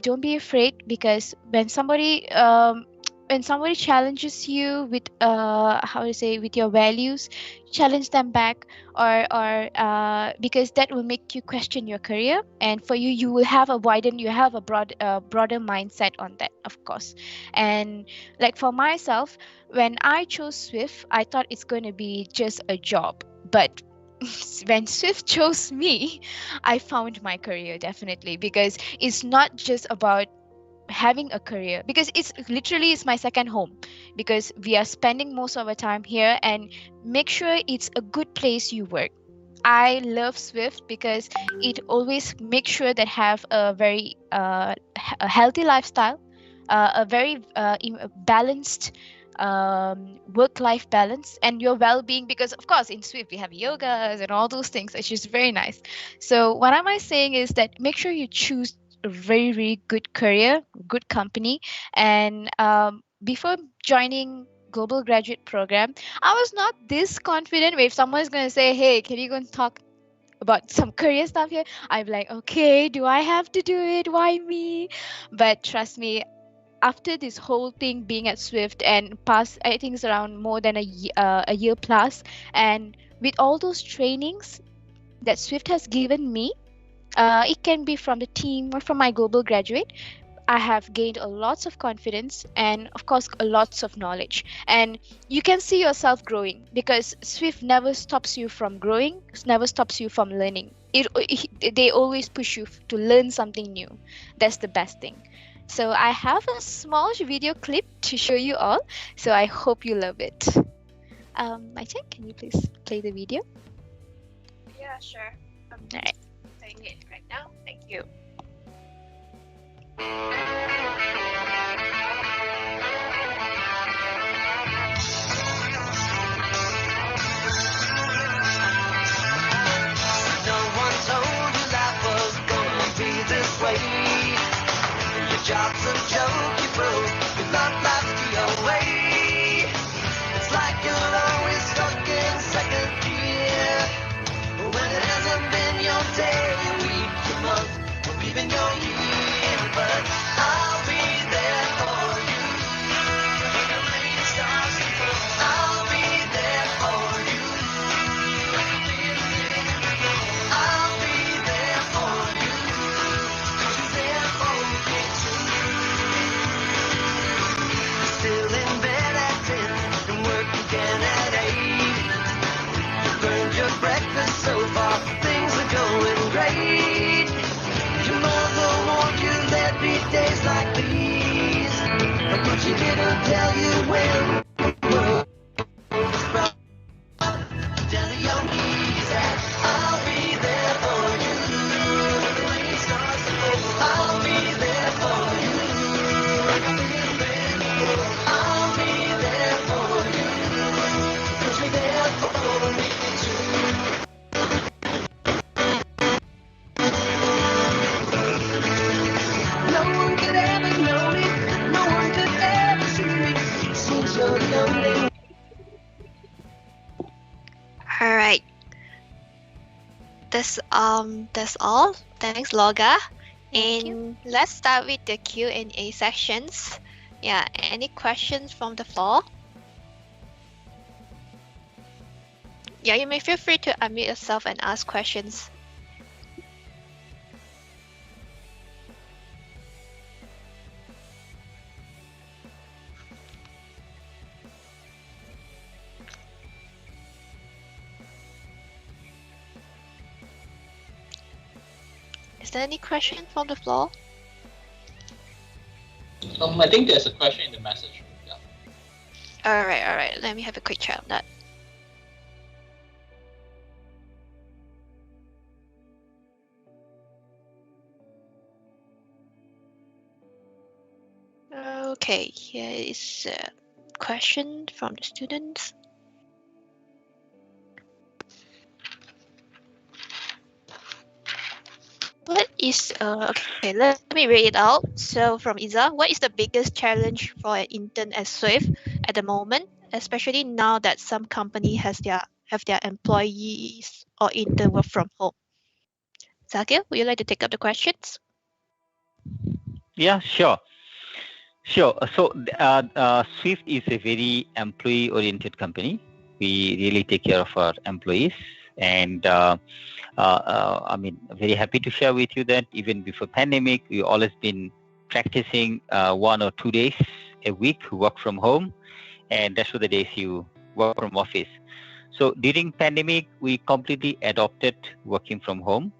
don't be afraid, because when somebody challenges you with how to say, with your values, challenge them back, or because that will make you question your career, and for you, you will have a broader mindset on that, of course. And like for myself, when I chose Swift, I thought it's going to be just a job, but when Swift chose me, I found my career, definitely, because it's not just about having a career, because it's my second home, because we are spending most of our time here, and make sure it's a good place you work. I love Swift because it always makes sure that have a very a healthy lifestyle, a very balanced work-life balance, and your well-being, because of course in Swift we have yogas and all those things, which is very nice. So what am I saying is that make sure you choose a very good career, good company. And before joining Global Graduate Program, I was not this confident. If someone is going to say, hey, can you go and talk about some career stuff here, I'm like, okay, do I have to do it? Why me? But trust me, after this whole thing being at Swift and past, I think it's around more than a year plus, and with all those trainings that Swift has given me, it can be from the team or from my global graduate, I have gained a lots of confidence and of course a lots of knowledge, and you can see yourself growing, because Swift never stops you from growing, never stops you from learning. They always push you to learn something new. That's the best thing. So I have a small video clip to show you all, so I hope you love it. Mai-chan, can you please play the video? Yeah, sure. I'm All right. playing it right now. Thank you. No one told you life was gonna be this way. Your job's a joke, you broke. Your love life's the away. It's like you're always stuck in second gear. When it hasn't been your day, your week, your month, or even your year. But I'll be there for you. When the rain starts to fall, I'll be there for you. When you feel it, All right. That's all. Thanks, Loga. Thank you. And let's start with the Q&A sections. Yeah, any questions from the floor? Yeah, you may feel free to unmute yourself and ask questions. Is there any question from the floor? I think there's a question in the message. Yeah. All right. Let me have a quick check on that. Okay, here is a question from the students. What is okay? Let me read it out. So from Iza, what is the biggest challenge for an intern at Swift at the moment, especially now that some company have their employees or intern work from home? Zakir, would you like to take up the questions? Yeah, sure. So Swift is a very employee-oriented company. We really take care of our employees, and very happy to share with you that even before pandemic, we always been practicing 1 or 2 days a week work from home, and that's for the days you work from office. So during pandemic, we completely adopted working from home.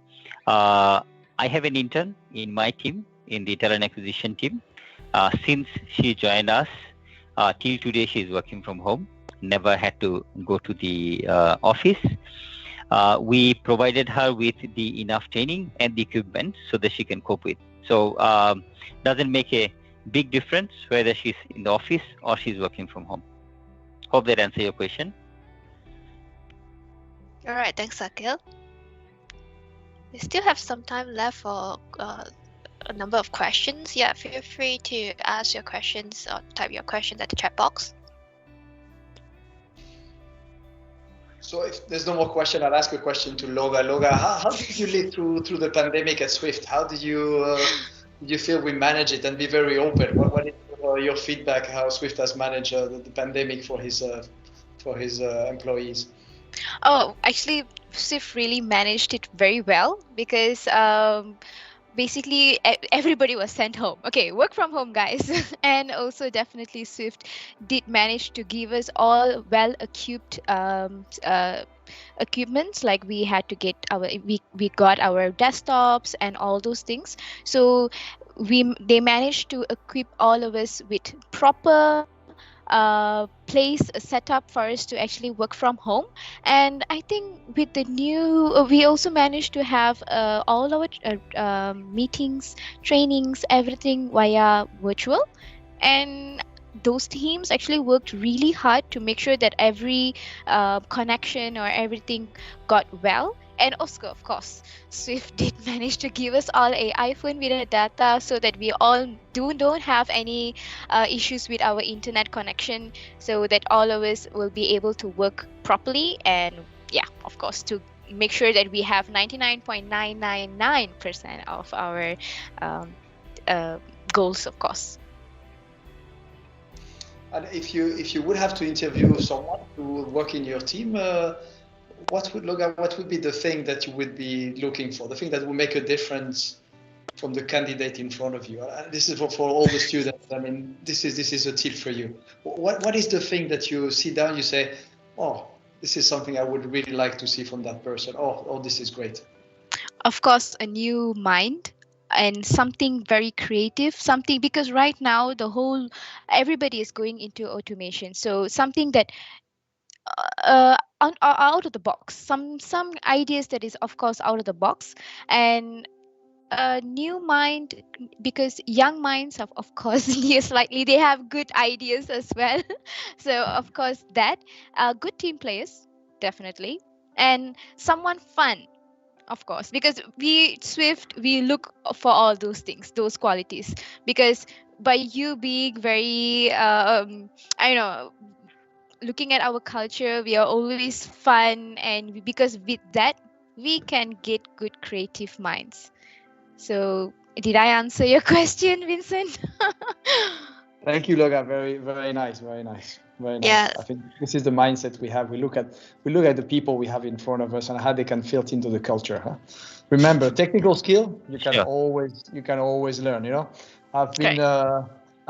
I have an intern in my team, in the talent acquisition team. Since she joined us, till today she's working from home, never had to go to the office. We provided her with the enough training and the equipment so that she can cope with. So doesn't make a big difference whether she's in the office or she's working from home. Hope that answers your question. All right, thanks, Zakir. We still have some time left for a number of questions. Yeah, feel free to ask your questions or type your questions at the chat box. So if there's no more question, I'll ask a question to Loga. Loga, how did you live through the pandemic at Swift? How did you feel we manage it, and be very open? What is your feedback? How Swift has managed the pandemic for his employees? Oh, actually, Swift really managed it very well because basically everybody was sent home. Okay, work from home, guys. And also definitely Swift did manage to give us all well-equipped equipments. Like we had to get we got our desktops and all those things. So they managed to equip all of us with proper place set up for us to actually work from home. And I think with the new we also managed to have all our meetings, trainings, everything via virtual. And those teams actually worked really hard to make sure that every connection or everything got well. And also, of course, Swift did manage to give us all a iPhone with a data so that we all don't have any issues with our internet connection, so that all of us will be able to work properly. And yeah, of course, to make sure that we have 99.999% of our goals, of course. And if you would have to interview someone to work in your team, what would be the thing that you would be looking for? The thing that would make a difference from the candidate in front of you? And this is for all the students. I mean, this is a tip for you. What is the thing that you sit down, you say, oh, this is something I would really like to see from that person. Oh, this is great. Of course, a new mind and something very creative, something, because right now everybody is going into automation. So something that out of the box, some ideas that is of course out of the box, and a new mind, because young minds have of course slightly they have good ideas as well. So of course that good team players, definitely, and someone fun. Of course, because we look for all those things, those qualities. Because by you being very, I don't know, looking at our culture, we are always fun, and because with that, we can get good creative minds. So, did I answer your question, Vincent? Thank you, Loga. Very, very nice. Very nice. Very nice. Yeah. I think this is the mindset we have. We look at the people we have in front of us and how they can fit into the culture. Huh? Remember, technical skill you can Sure. always learn. You know, I've been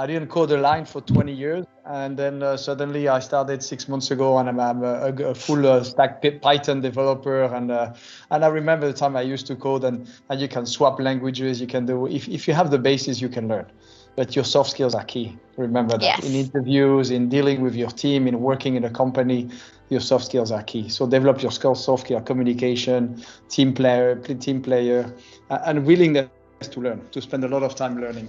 I didn't code a line for 20 years, and then suddenly I started 6 months ago, and I'm a full stack Python developer. And I remember the time I used to code, and you can swap languages. You can do if you have the basis, you can learn. But your soft skills are key. Remember that. Yes. In interviews, in dealing with your team, in working in a company, your soft skills are key. So develop your soft skill, communication, team player, and willingness to learn, to spend a lot of time learning.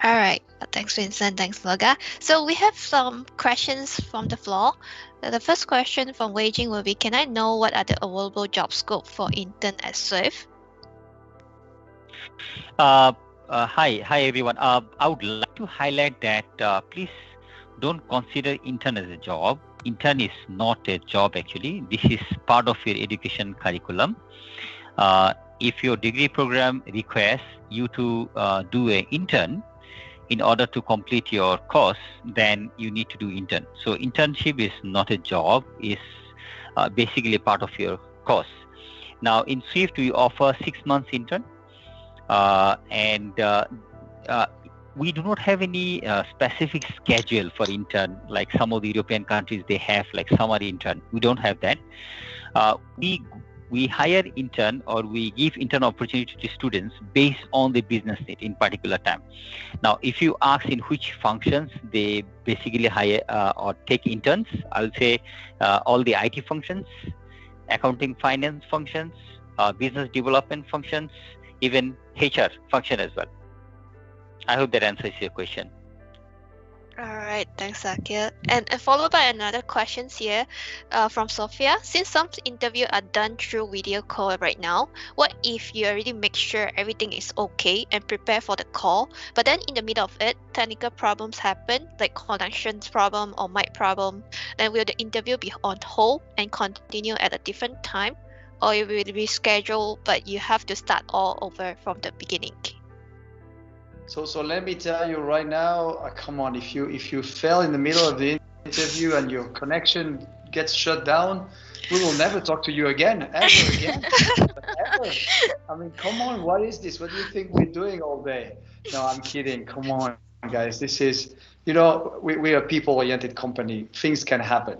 All right. Thanks, Vincent. Thanks, Loga. So we have some questions from the floor. The first question from Wei Jing will be, can I know what are the available job scope for intern at Swift? Hi everyone. I would like to highlight that please don't consider intern as a job. Intern is not a job actually. This is part of your education curriculum. If your degree program requires you to do an intern in order to complete your course, then you need to do intern. So internship is not a job, it's basically a part of your course. Now in Swift, we offer 6 months intern. We do not have any specific schedule for intern like some of the European countries. They have like summer intern. We don't have that. We hire intern, or we give intern opportunity to students based on the business need in particular time. Now, if you ask in which functions they basically hire or take interns, I'll say all the IT functions, accounting, finance functions, business development functions, even HR function as well. I hope that answers your question. All right, thanks, Zakir. And followed by another questions here from Sophia. Since some interviews are done through video call right now, what if you already make sure everything is okay and prepare for the call, but then in the middle of it, technical problems happen, like connections problem or mic problem, then will the interview be on hold and continue at a different time? Or it will be scheduled, but you have to start all over from the beginning? So let me tell you right now, come on, if you fail in the middle of the interview and your connection gets shut down, we will never talk to you again, ever again. Ever. I mean, come on, what is this? What do you think we're doing all day? No, I'm kidding. Come on, guys. This is, we're a people-oriented company. Things can happen.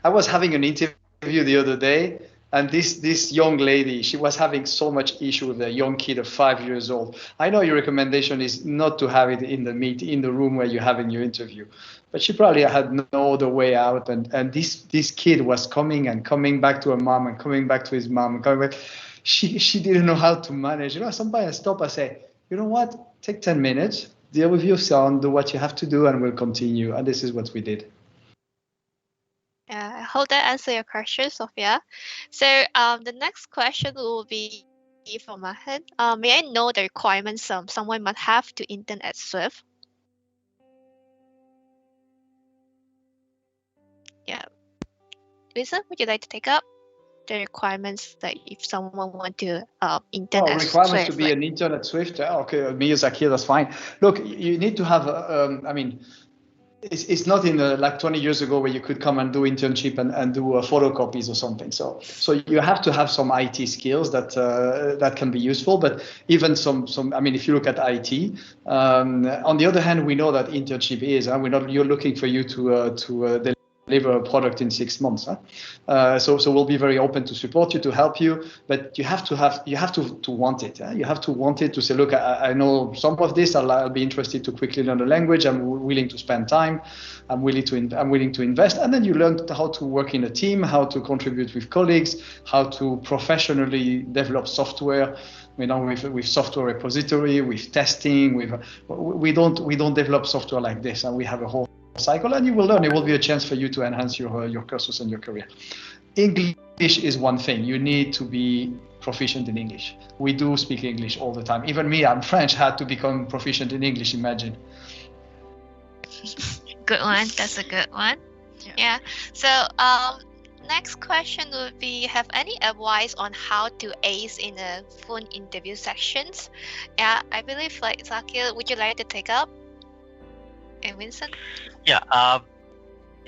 I was having an interview the other day, and this young lady, she was having so much issue with a young kid of 5 years old. I know your recommendation is not to have it in the room where you're having your interview, but she probably had no other way out. And this kid was coming back to her mom and coming back to his mom and coming back. She didn't know how to manage. Somebody stop and say, you know what? Take 10 minutes, deal with your son, do what you have to do, and we'll continue. And this is what we did. I hope that answers your question, Sophia. So the next question will be from Mahan. May I know the requirements someone must have to intern at Swift? Yeah. Vincent, would you like to take up the requirements that if someone want to intern at Swift? Requirements to be an intern at Swift? Okay, me as Zakir, that's fine. Look, you need to have, it's not in like 20 years ago where you could come and do internship and do photocopies or something. So you have to have some IT skills that can be useful. But even some if you look at IT, on the other hand, we know that internship is, you're looking for you to deliver a product in 6 months. So we'll be very open to support you, to help you, but you have to want it. You have to want it to say, look, I know some of this. I'll be interested to quickly learn the language. I'm willing to spend time. I'm willing to invest. And then you learn how to work in a team, how to contribute with colleagues, how to professionally develop software. With software repository, with testing, we don't develop software like this, and we have a whole cycle, and you will learn. It will be a chance for you to enhance your cursus and your career. English is one thing. You need to be proficient in English. We do speak English all the time. Even me, I'm French, had to become proficient in English, imagine. Good one. That's a good one. Yeah. So next question would be, have any advice on how to ace in the phone interview sections? Yeah, I believe like Zakir, would you like to take up? And Vincent? Yeah,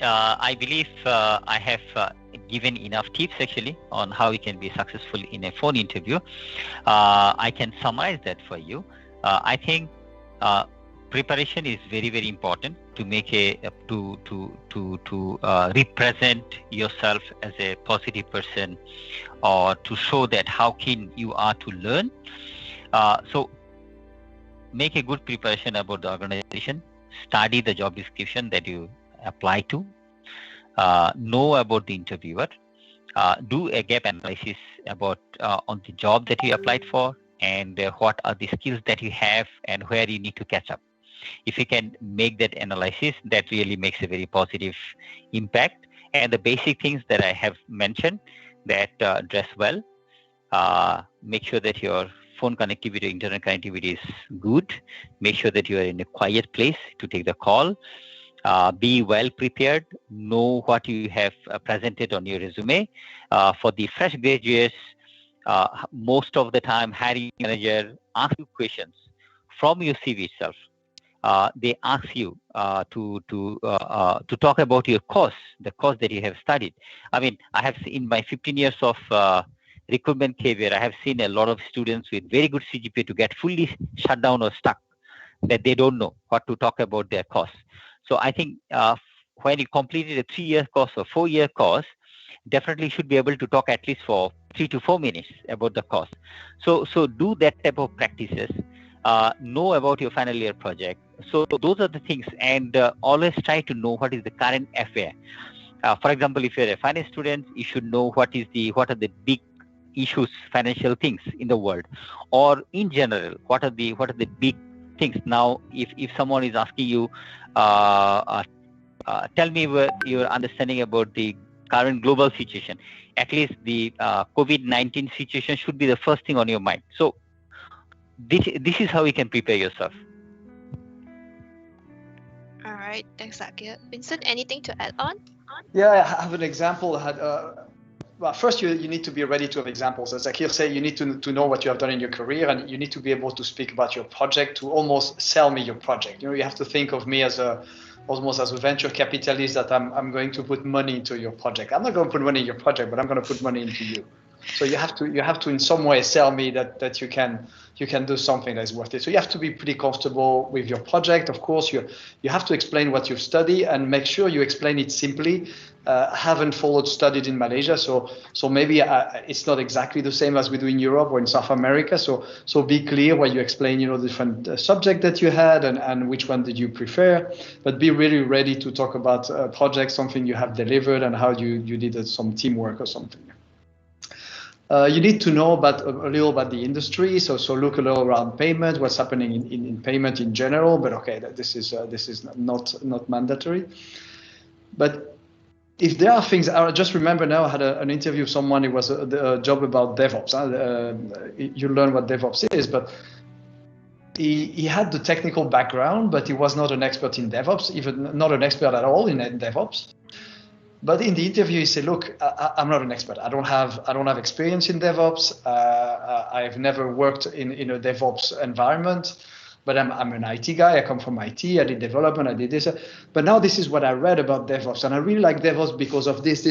I believe I have given enough tips actually on how you can be successful in a phone interview. I can summarize that for you. I think preparation is very, very important to make to represent yourself as a positive person, or to show that how keen you are to learn. So make a good preparation about the organization. Study the job description that you apply to. Know about the interviewer. Do a gap analysis about on the job that you applied for, and what are the skills that you have and where you need to catch up. If you can make that analysis, that really makes a very positive impact. And the basic things that I have mentioned, that dress well, make sure that your phone connectivity, internet connectivity is good, make sure that you are in a quiet place to take the call, be well prepared, know what you have presented on your resume. For the fresh graduates, most of the time hiring manager asks you questions from your CV itself. They ask you to talk about your course, the course that you have studied. I mean, I have in my 15 years of recruitment career, I have seen a lot of students with very good CGPA to get fully shut down or stuck, that they don't know what to talk about their course. So I think when you completed a 3-year course or 4-year course, definitely should be able to talk at least for 3 to 4 minutes about the course. So do that type of practices. Know about your final year project. So those are the things, and always try to know what is the current affair. For example, if you're a finance student, you should know what are the big issues, financial things in the world, or in general, what are the big things. Now, if someone is asking you, tell me your understanding about the current global situation, at least the COVID-19 situation should be the first thing on your mind. So this is how you can prepare yourself. All right, thanks, Zakir. Vincent, anything to add on? Yeah, I have an example. Well, first you need to be ready to have examples. As Zakir said, you need to know what you have done in your career, and you need to be able to speak about your project, to almost sell me your project. You have to think of me as almost as a venture capitalist, that I'm going to put money into your project. I'm not going to put money in your project, but I'm going to put money into you. So you have to in some way sell me that you can do something that is worth it. So you have to be pretty comfortable with your project. Of course, you have to explain what you've studied, and make sure you explain it simply. Haven't studied in Malaysia, so maybe it's not exactly the same as we do in Europe or in South America. So be clear when you explain, different subject that you had and which one did you prefer. But be really ready to talk about a project, something you have delivered, and how you did some teamwork or something. You need to know a little about the industry, so look a little around payment, what's happening in payment in general. But okay, this is not mandatory. But if there are things, I just remember now I had an interview with someone. It was a job about DevOps. You learn what DevOps is, but he had the technical background, but he was not an expert in DevOps, even not an expert at all in DevOps. But in the interview, he said, "Look, I'm not an expert. I don't have experience in DevOps. I've never worked in a DevOps environment, but I'm an IT guy. I come from IT. I did development. I did this. But now this is what I read about DevOps, and I really like DevOps because of this.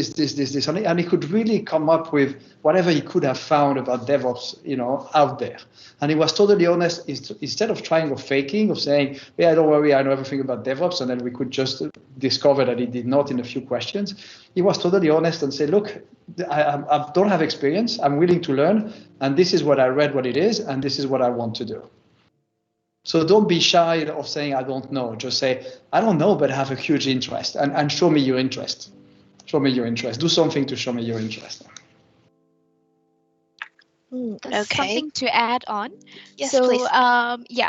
And he could really come up with whatever he could have found about DevOps, out there. And he was totally honest. Instead of trying or faking, of saying, "Yeah, don't worry, I know everything about DevOps," and then we could just discover that he did not in a few questions. He was totally honest and said, "Look, I don't have experience. I'm willing to learn, and this is what I read, what it is, and this is what I want to do." So don't be shy of saying, "I don't know." Just say, "I don't know, but I have a huge interest," and show me your interest. Show me your interest. Do something to show me your interest. Okay. Something to add on. Yes, so, please.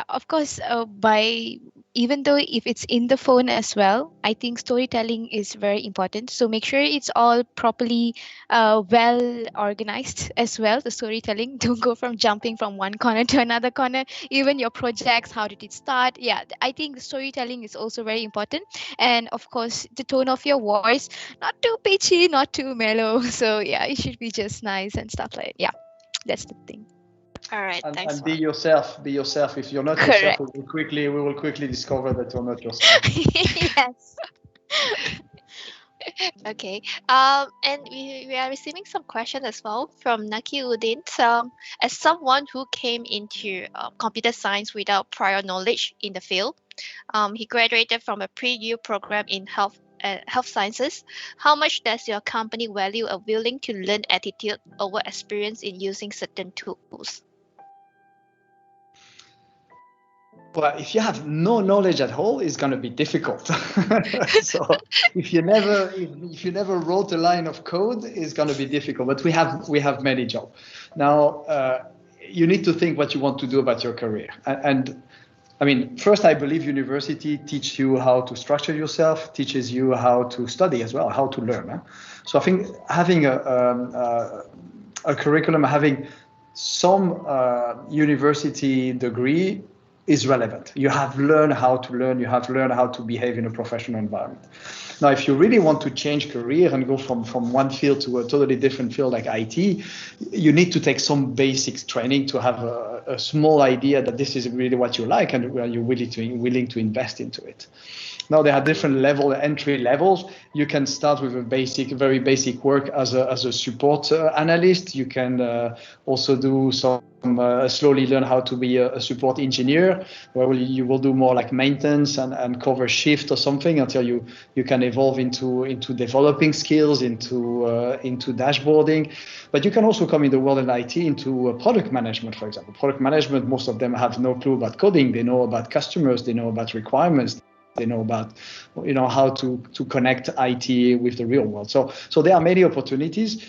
of course, by even though if it's in the phone as well, I think storytelling is very important. So make sure it's all properly well organized as well. The storytelling, don't go from jumping from one corner to another corner. Even your projects, how did it start? Yeah, I think the storytelling is also very important. And of course, the tone of your voice, not too pitchy, not too mellow. So yeah, it should be just nice and stuff like that. Yeah, that's the thing. All right, thanks. And be yourself. Be yourself. If you're not Correct. yourself, we will quickly discover that you're not yourself. Yes. Okay. And we are receiving some questions as well from Nakiuddin. So, as someone who came into computer science without prior knowledge in the field, he graduated from a pre-U program in health sciences. How much does your company value a willing to learn attitude over experience in using certain tools? Well, if you have no knowledge at all, it's going to be difficult. So if you never wrote a line of code, it's going to be difficult. But we have many jobs now. You need to think what you want to do about your career. And I mean, first, I believe university teaches you how to structure yourself, teaches you how to study as well, how to learn. So I think having a curriculum, having some university degree is relevant. You have learned how to learn, you have learned how to behave in a professional environment. Now, if you really want to change career and go from one field to a totally different field like IT, you need to take some basics training to have a small idea that this is really what you like and where you're willing to invest into it. Now, there are different entry levels. You can start with a very basic work as a support analyst. You can also do some slowly learn how to be a support engineer, where you will do more like maintenance and cover shift or something until you can evolve into developing skills, into dashboarding. But you can also come in the world of IT into product management, for example. Product management, most of them have no clue about coding. They know about customers. They know about requirements. They know about, how to connect IT with the real world. So there are many opportunities.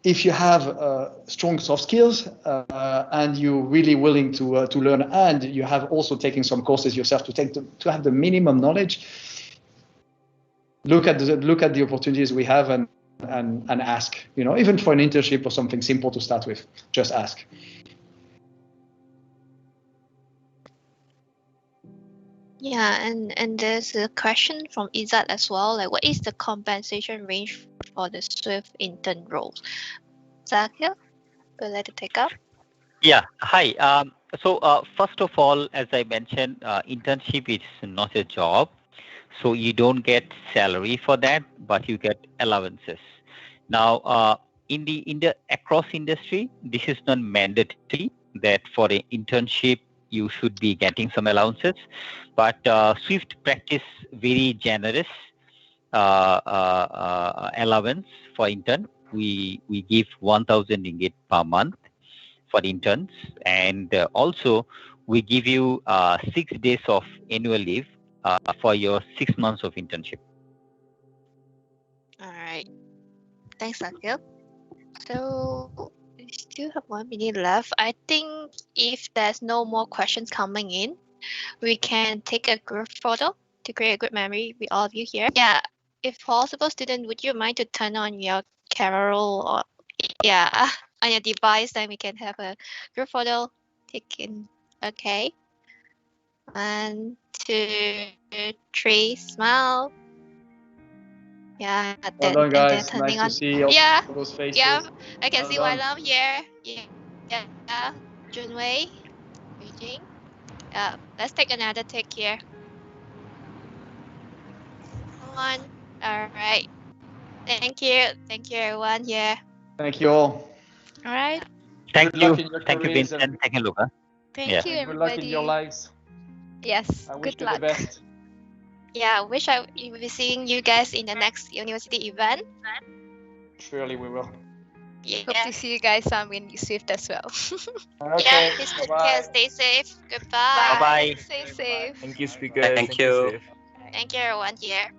If you have strong soft skills and you're really willing to learn, and you have also taken some courses yourself to have the minimum knowledge, look at the opportunities we have and ask. Even for an internship or something simple to start with, just ask. Yeah, and there's a question from Izzat as well. Like, what is the compensation range for the Swift intern roles? Zakir, would you like to take up? Yeah. Hi. So first of all, as I mentioned, internship is not a job, so you don't get salary for that, but you get allowances. Now, in the across industry, this is not mandatory that for an internship you should be getting some allowances, but Swift practice very generous allowance for intern. We give 1,000 ringgit per month for interns, and also we give you 6 days of annual leave for your 6 months of internship. All right. Thanks, Zakir. So we still have 1 minute left. I think if there's no more questions coming in, we can take a group photo to create a good memory with all of you here. Yeah, if possible, student, would you mind to turn on your camera or on your device, then we can have a group photo taken. Okay. 1, 2, 3, smile. Yeah, Well done, guys. turning Nice on. to see all those faces. Yeah, I can Well see done. Wai Lam here. Yeah, Junwei, Eugene. Yeah, let's take another take here. All right. Thank you everyone here. Thank you all. All right. Thank Good you, luck in your thank you, careers Vincent. and- Thank you, Luca. Thank Yeah. you, Good luck in your everybody. lives. Yes. I wish Good you luck. the best. Yeah, wish I will be seeing you guys in the next university event. Surely we will. Hope to see you guys in Swift as well. Okay. Yeah, please take bye-bye. care, stay safe. Goodbye. Bye-bye. Stay safe. Thank you, speaker. Thank you. Safe. Thank you everyone here.